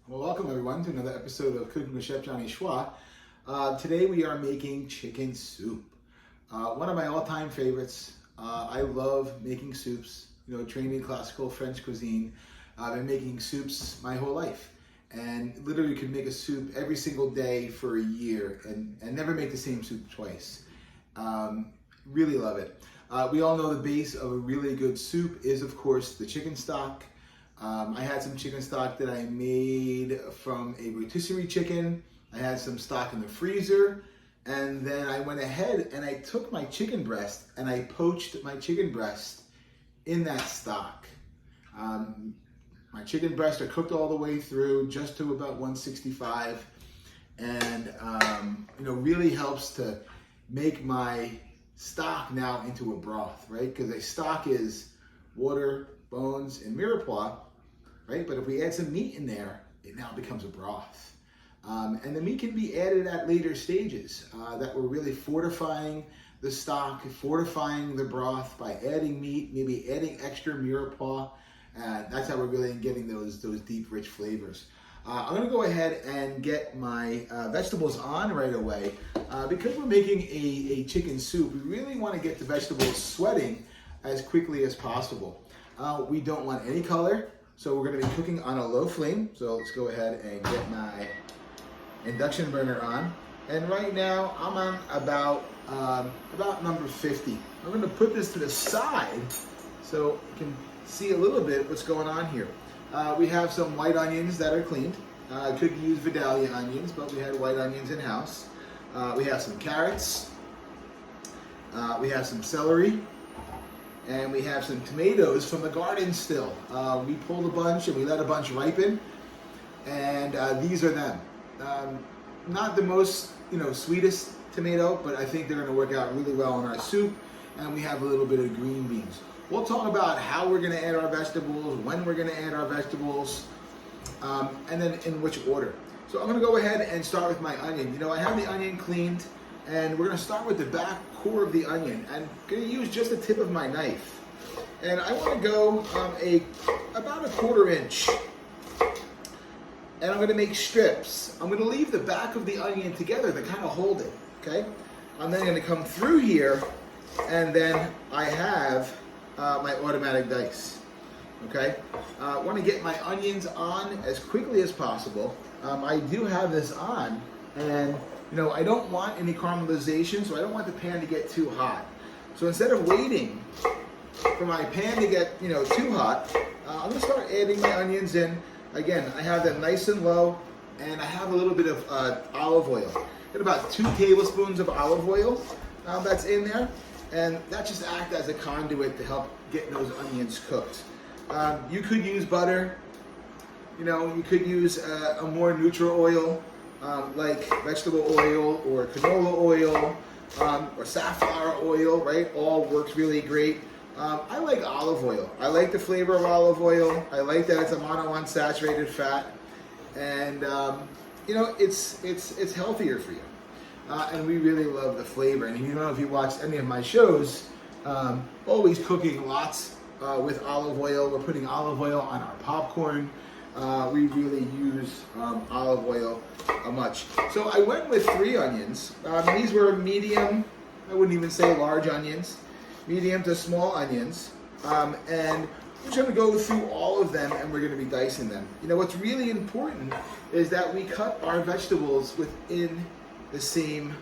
Well, welcome everyone to another episode of Cooking with Chef Johnyshwa. Today we are making chicken soup. One of my all-time favorites. I love making soups. You know, trained in classical French cuisine. I've been making soups my whole life, and literally could make a soup every single day for a year, and never make the same soup twice. Really love it. We all know the base of a really good soup is, of course, the chicken stock. I had some chicken stock that I made from a rotisserie chicken. I had some stock in the freezer, and then I went ahead and I took my chicken breast and I poached my chicken breast in that stock. My chicken breasts are cooked all the way through, just to about 165, and really helps to make my stock now into a broth, right? Because a stock is water, bones, and mirepoix, right? But if we add some meat in there, it now becomes a broth. And the meat can be added at later stages that we're really fortifying the stock, fortifying the broth by adding meat, maybe adding extra mirepoix. That's how we're really getting those deep, rich flavors. I'm gonna go ahead and get my vegetables on right away. Because we're making a chicken soup, we really wanna get the vegetables sweating as quickly as possible. We don't want any color, so we're gonna be cooking on a low flame. So let's go ahead and get my induction burner on. And right now I'm on about number 50. I'm gonna put this to the side so you can see a little bit what's going on here. We have some white onions that are cleaned. Could use Vidalia onions, but we had white onions in house. We have some carrots. We have some celery. And we have some tomatoes from the garden still. We pulled a bunch and we let a bunch ripen. And these are them. Not the most, sweetest tomato, but I think they're gonna work out really well in our soup. And we have a little bit of green beans. We'll talk about how we're gonna add our vegetables, when we're gonna add our vegetables, and then in which order. So I'm gonna go ahead and start with my onion. I have the onion cleaned, and we're gonna start with the back core of the onion. I'm gonna use just the tip of my knife. And I wanna go about a 1/4 inch. And I'm gonna make strips. I'm gonna leave the back of the onion together to kind of hold it, okay? I'm then gonna come through here, and then I have my automatic dice, okay? I wanna get my onions on as quickly as possible. I do have this on, and I don't want any caramelization, so I don't want the pan to get too hot. So instead of waiting for my pan to get too hot, I'm gonna start adding my onions in. Again, I have them nice and low, and I have a little bit of olive oil. Got about 2 tablespoons of olive oil that's in there, and that just acts as a conduit to help get those onions cooked. You could use butter. You could use a more neutral oil, like vegetable oil or canola oil or safflower oil, right? All works really great. I like olive oil. I like the flavor of olive oil. I like that it's a monounsaturated fat, and it's healthier for you. And we really love the flavor. And if you watched any of my shows, always cooking lots with olive oil. We're putting olive oil on our popcorn. We really use olive oil much. So I went with 3 onions. These were medium, I wouldn't even say large onions, medium to small onions. And we're just gonna go through all of them, and we're gonna be dicing them. What's really important is that we cut our vegetables within the same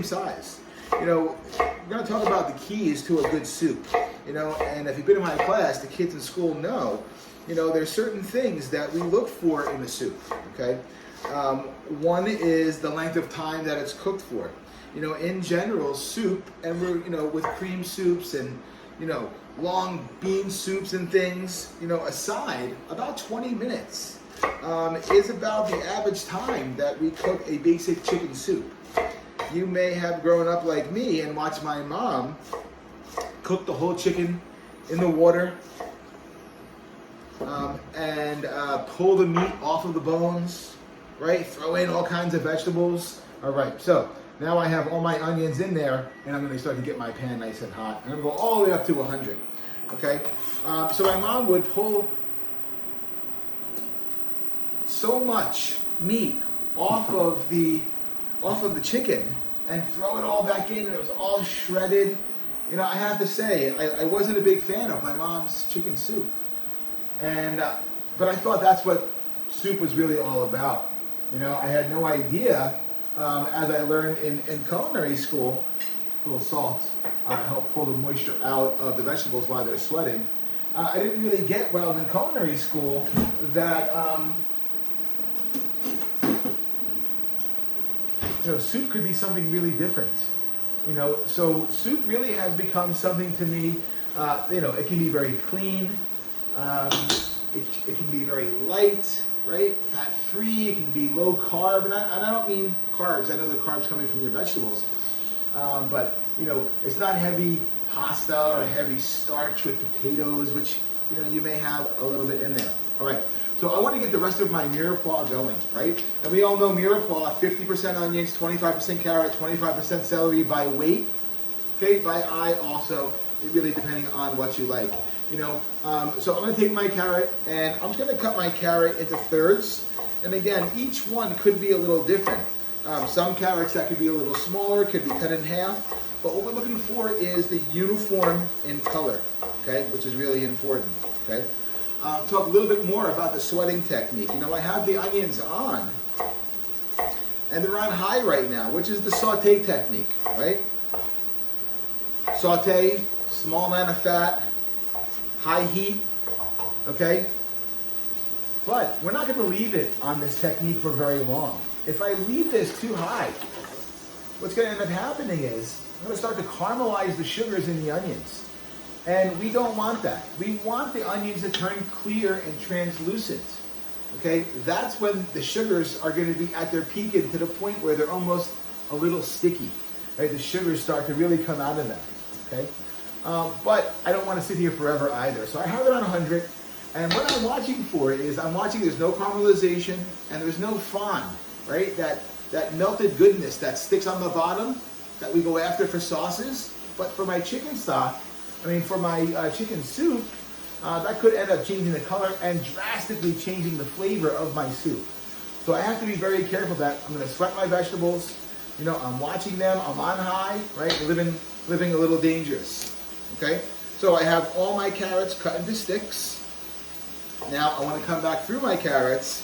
size. We're gonna talk about the keys to a good soup. And if you've been in my class, the kids in school know, there's certain things that we look for in a soup, okay? One is the length of time that it's cooked for. In general, soup, and we're, with cream soups and, long bean soups and things, aside, about 20 minutes is about the average time that we cook a basic chicken soup. You may have grown up like me and watched my mom cook the whole chicken in the water, and pull the meat off of the bones, right? Throw in all kinds of vegetables. All right, so now I have all my onions in there, and I'm gonna start to get my pan nice and hot. I'm gonna go all the way up to 100, okay? So my mom would pull so much meat off of the chicken and throw it all back in, and it was all shredded. You know, I have to say, I wasn't a big fan of my mom's chicken soup. And, but I thought that's what soup was really all about. You know, I had no idea, as I learned in culinary school, a little salt help pull the moisture out of the vegetables while they're sweating. I didn't really get well in culinary school that, you know, soup could be something really different. You know, so soup really has become something to me, you know, it can be very clean, it can be very light, right? Fat-free, it can be low carb, and I don't mean carbs, I know the carbs coming from your vegetables, but, you know, it's not heavy pasta or heavy starch with potatoes, which, you know, you may have a little bit in there. All right. So I want to get the rest of my mirepoix going, right? And we all know mirepoix, 50% onions, 25% carrot, 25% celery by weight, okay? By eye also, really depending on what you like. You know, so I'm going to take my carrot and I'm just going to cut my carrot into thirds. And again, each one could be a little different. Some carrots that could be a little smaller, could be cut in half. But what we're looking for is the uniform in color, okay? Which is really important, okay? Talk a little bit more about the sweating technique. You know, I have the onions on, and they're on high right now, which is the saute technique, right? Saute, small amount of fat, high heat, okay? But we're not going to leave it on this technique for very long. If I leave this too high, what's going to end up happening is I'm going to start to caramelize the sugars in the onions. And we don't want that. We want the onions to turn clear and translucent. Okay? That's when the sugars are going to be at their peak and to the point where they're almost a little sticky. Right? The sugars start to really come out of them. Okay? But I don't want to sit here forever either. So I have it on 100. And what I'm watching for is there's no caramelization and there's no fond, right? That melted goodness that sticks on the bottom that we go after for sauces. But for my chicken stock, for my chicken soup, that could end up changing the color and drastically changing the flavor of my soup. So I have to be very careful that I'm going to sweat my vegetables. You know, I'm watching them. I'm on high, right? Living a little dangerous. Okay? So I have all my carrots cut into sticks. Now I want to come back through my carrots,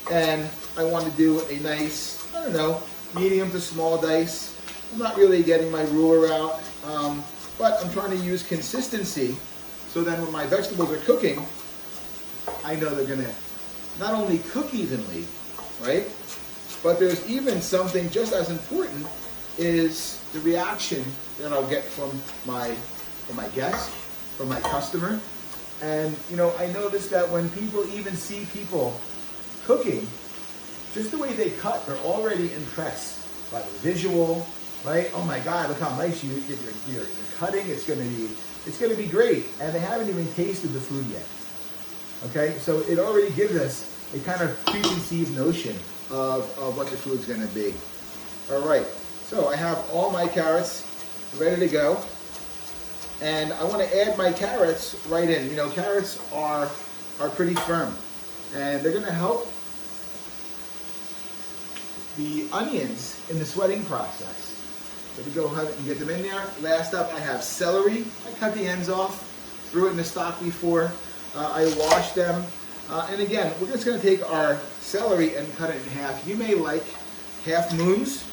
and I want to do a nice, I don't know, medium to small dice. I'm not really getting my ruler out. But I'm trying to use consistency so then when my vegetables are cooking, I know they're going to not only cook evenly, right? But there's even something just as important is the reaction that I'll get from my guest, from my customer. And, you know, I noticed that when people even see people cooking, just the way they cut, they're already impressed by the visual, right? Oh my God, look how nice you're cutting. It's gonna be great. And they haven't even tasted the food yet. Okay, so it already gives us a kind of preconceived notion of what the food's gonna be. All right, so I have all my carrots ready to go. And I want to add my carrots right in. You know, carrots are pretty firm. And they're gonna help the onions in the sweating process. So we go ahead and get them in there. Last up, I have celery. I cut the ends off, threw it in the stock before. I washed them. And again, we're just going to take our celery and cut it in half. You may like half moons,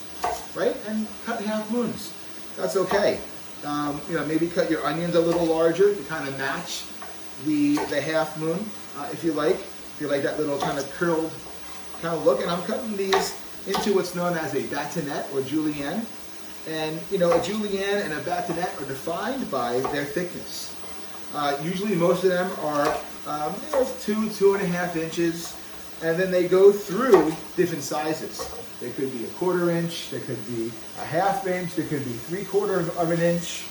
right? And cut half moons. That's okay. You know, maybe cut your onions a little larger to kind of match the half moon, if you like. If you like that little kind of curled kind of look. And I'm cutting these into what's known as a batonette or julienne. And, you know, a julienne and a batonette are defined by their thickness. Usually most of them are, you know, 2.5 inches, and then they go through different sizes. They could be 1/4 inch, they could be 1/2 inch, they could be 3/4 of an inch,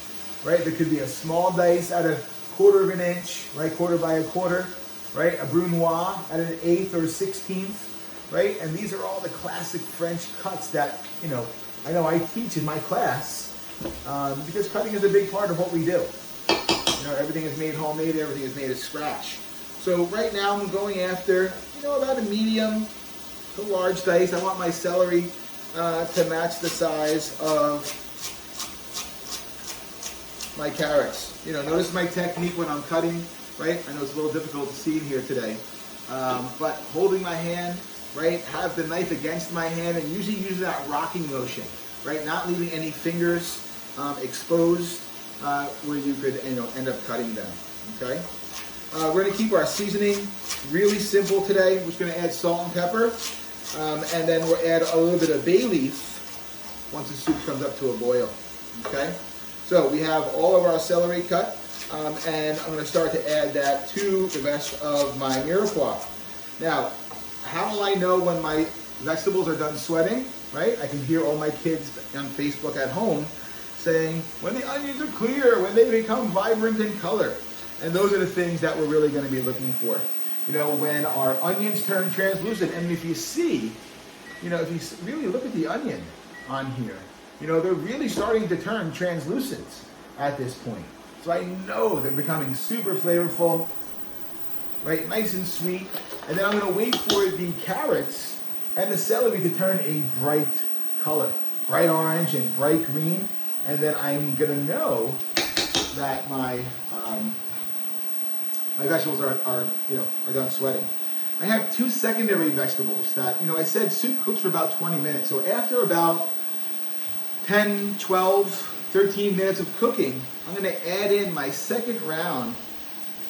right? There could be a small dice at 1/4 of an inch, right? 1/4 by 1/4, right? A brunoise at 1/8 or 1/16, right? And these are all the classic French cuts that, you know I teach in my class because cutting is a big part of what we do. You know, everything is made homemade, everything is made at scratch. So right now I'm going after, you know, about a medium a large dice. I want my celery to match the size of my carrots. You know, notice my technique when I'm cutting, right? I know it's a little difficult to see in here today, but holding my hand, right? Have the knife against my hand and usually use that rocking motion, right? Not leaving any fingers exposed where you could, you know, end up cutting them, okay? We're gonna keep our seasoning really simple today. We're just gonna add salt and pepper, and then we'll add a little bit of bay leaf once the soup comes up to a boil, okay? So we have all of our celery cut, and I'm gonna start to add that to the rest of my mirepoix. Now, how will I know when my vegetables are done sweating, right? I can hear all my kids on Facebook at home saying, when the onions are clear, when they become vibrant in color. And those are the things that we're really gonna be looking for. You know, when our onions turn translucent, and if you see, you know, if you really look at the onion on here, you know, they're really starting to turn translucent at this point. So I know they're becoming super flavorful, right, nice and sweet. And then I'm gonna wait for the carrots and the celery to turn a bright color, bright orange and bright green. And then I'm gonna know that my my vegetables are done sweating. I have two secondary vegetables that, you know, I said soup cooks for about 20 minutes. So after about 10, 12, 13 minutes of cooking, I'm gonna add in my second round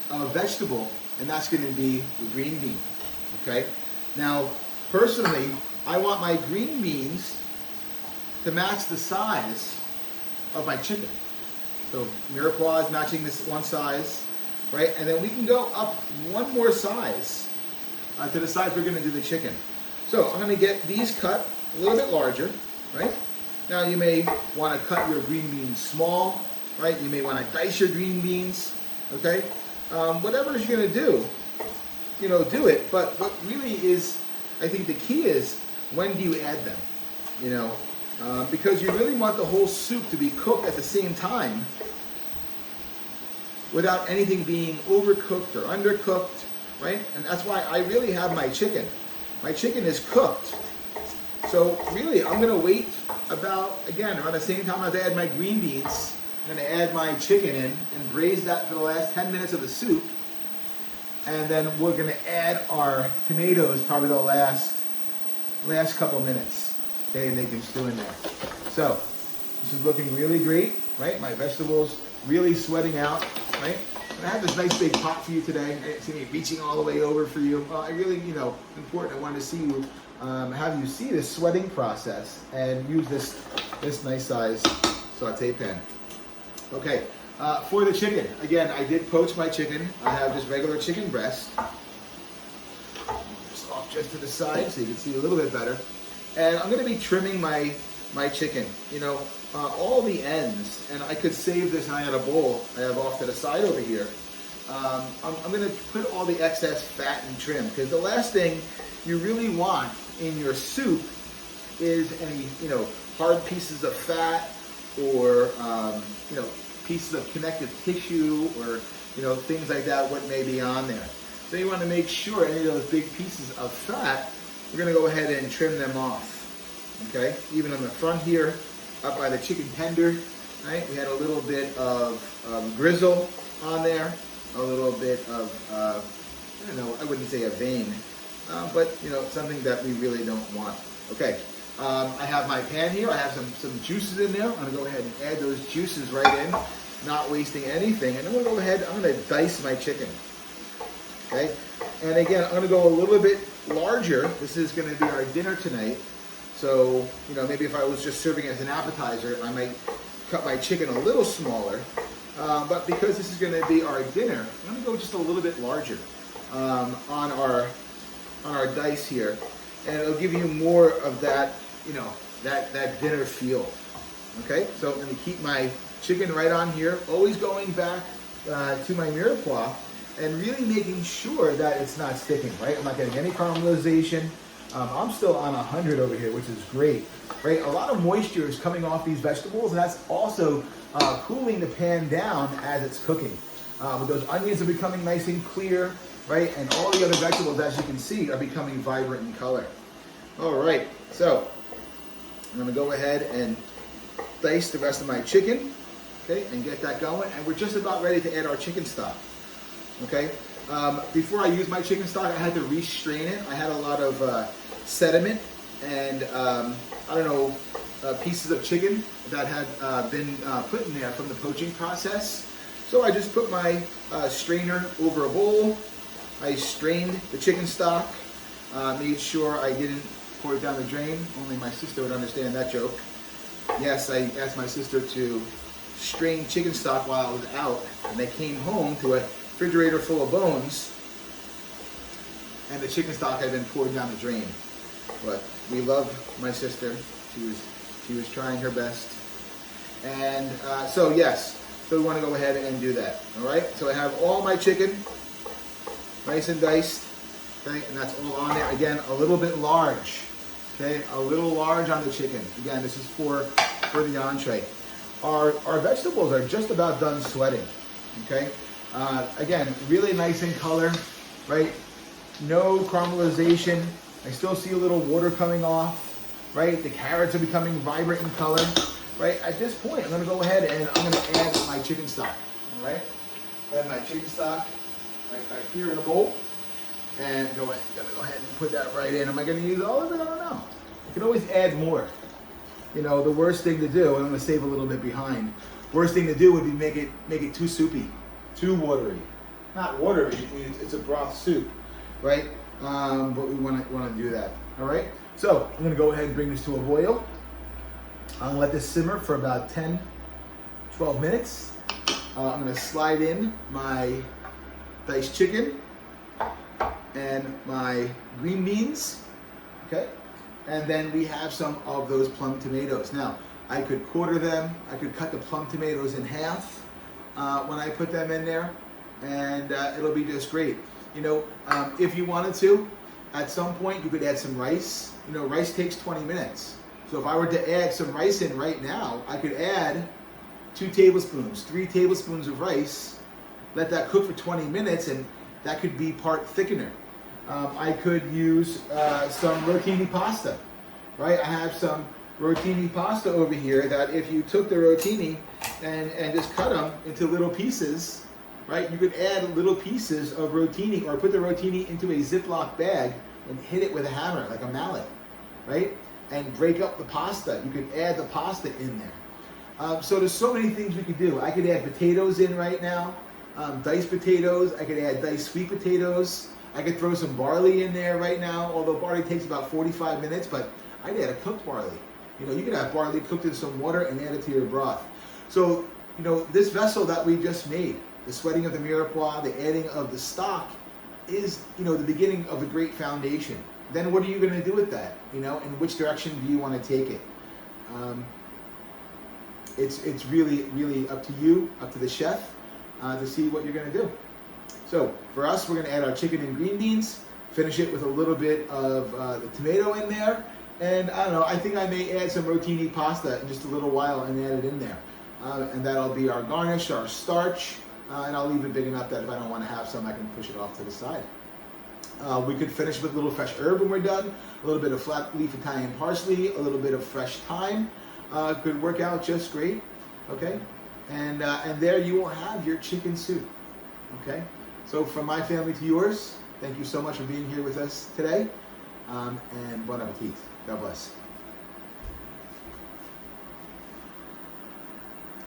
of vegetable, and that's gonna be the green bean, okay? Now, personally, I want my green beans to match the size of my chicken. So mirepoix is matching this one size, right? And then we can go up one more size to the size we're gonna do the chicken. So I'm gonna get these cut a little bit larger, right? Now you may wanna cut your green beans small, right? You may wanna dice your green beans, okay? Whatever you're gonna do, you know, do it. But what really is, I think the key is, when do you add them? You know, because you really want the whole soup to be cooked at the same time without anything being overcooked or undercooked, right? And that's why I really have my chicken. My chicken is cooked. So really, I'm gonna wait about, again, around the same time as I add my green beans, I'm gonna add my chicken in and braise that for the last 10 minutes of the soup. And then we're gonna add our tomatoes probably the last couple minutes. Okay, and they can stew in there. So, this is looking really great, right? My vegetables really sweating out, right? And I have this nice big pot for you today. I didn't see me reaching all the way over for you. Well, I really, you know, important. I wanted to see you, have you see this sweating process and use this nice size saute pan. Okay, for the chicken, again, I did poach my chicken. I have just regular chicken breast. Just off just to the side so you can see a little bit better. And I'm gonna be trimming my chicken, you know, all the ends, and I could save this, and I had a bowl I have off to the side over here. I'm gonna put all the excess fat and trim, because the last thing you really want in your soup is any, you know, hard pieces of fat or, you know, pieces of connective tissue or, you know, things like that, what may be on there. So you wanna make sure any of those big pieces of fat, we're gonna go ahead and trim them off, okay? Even on the front here, up by the chicken tender, right? We had a little bit of grizzle on there, a little bit of, I don't know, I wouldn't say a vein, but you know, something that we really don't want. Okay, I have my pan here. I have some juices in there. I'm gonna go ahead and add those juices right in, not wasting anything. And I'm gonna go ahead, I'm gonna dice my chicken, okay? And again, I'm gonna go a little bit larger. This is gonna be our dinner tonight. So, you know, maybe if I was just serving as an appetizer, I might cut my chicken a little smaller. But because this is going to be our dinner, I'm going to go just a little bit larger on our dice here, and it'll give you more of that, you know, that dinner feel. Okay, so I'm going to keep my chicken right on here, always going back to my mirepoix, and really making sure that it's not sticking. Right, I'm not getting any caramelization. I'm still on 100 over here, which is great, right? A lot of moisture is coming off these vegetables, and that's also cooling the pan down as it's cooking. Those onions are becoming nice and clear, right? And all the other vegetables, as you can see, are becoming vibrant in color. All right, so I'm gonna go ahead and dice the rest of my chicken, okay, and get that going. And we're just about ready to add our chicken stock, okay? Before I use my chicken stock, I had to restrain it. I had a lot of sediment and I don't know, pieces of chicken that had been put in there from the poaching process. So I just put my strainer over a bowl. I strained the chicken stock, made sure I didn't pour it down the drain. Only my sister would understand that joke. Yes, I asked my sister to strain chicken stock while I was out, and they came home to a refrigerator full of bones, and the chicken stock had been poured down the drain. But we love my sister. She was trying her best. And so yes, so we want to go ahead and do that. All right, so I have all my chicken nice and diced, okay, and that's all on there. Again, a little bit large, okay, a little large on the chicken. Again, this is for the entree. Our vegetables are just about done sweating, okay. Again, really nice in color, right? No caramelization. I still see a little water coming off, right? The carrots are becoming vibrant in color, right? At this point, I'm gonna go ahead and I'm gonna add my chicken stock, all right? Add my chicken stock right back here in a bowl, and gonna go ahead and put that right in. Am I gonna use all of it? I don't know. You can always add more. You know, the worst thing to do, and I'm gonna save a little bit behind, worst thing to do would be make it too soupy, too watery. Not watery, it's a broth soup, right? But we want to do that. All right. So I'm going to go ahead and bring this to a boil. I'm going to let this simmer for about 10, 12 minutes. I'm going to slide in my diced chicken and my green beans. Okay. And then we have some of those plum tomatoes. Now I could quarter them. I could cut the plum tomatoes in half when I put them in there, and it'll be just great. You know, if you wanted to, at some point you could add some rice. You know, rice takes 20 minutes. So if I were to add some rice in right now, I could add 2 tablespoons, 3 tablespoons of rice, let that cook for 20 minutes, and that could be part thickener. I could use some rotini pasta, right? I have some rotini pasta over here that if you took the rotini and just cut them into little pieces, right? You could add little pieces of rotini, or put the rotini into a Ziploc bag and hit it with a hammer, like a mallet, right? And break up the pasta. You could add the pasta in there. So there's so many things we could do. I could add potatoes in right now, diced potatoes. I could add diced sweet potatoes. I could throw some barley in there right now, although barley takes about 45 minutes, but I'd add a cooked barley. You know, you could have barley cooked in some water and add it to your broth. So, you know, this vessel that we just made, the sweating of the mirepoix, the adding of the stock, is, you know, the beginning of a great foundation. Then what are you going to do with that? You know, in which direction do you want to take it? It's really, really up to you, up to the chef, to see what you're going to do. So for us, we're going to add our chicken and green beans, finish it with a little bit of the tomato in there, and I don't know, I think I may add some rotini pasta in just a little while and add it in there. And that'll be our garnish, our starch, and I'll leave it big enough that if I don't want to have some, I can push it off to the side. We could finish with a little fresh herb when we're done, a little bit of flat leaf Italian parsley, a little bit of fresh thyme. Could work out just great, okay? And there you will have your chicken soup, okay? So from my family to yours, thank you so much for being here with us today, and bon appetit. God bless.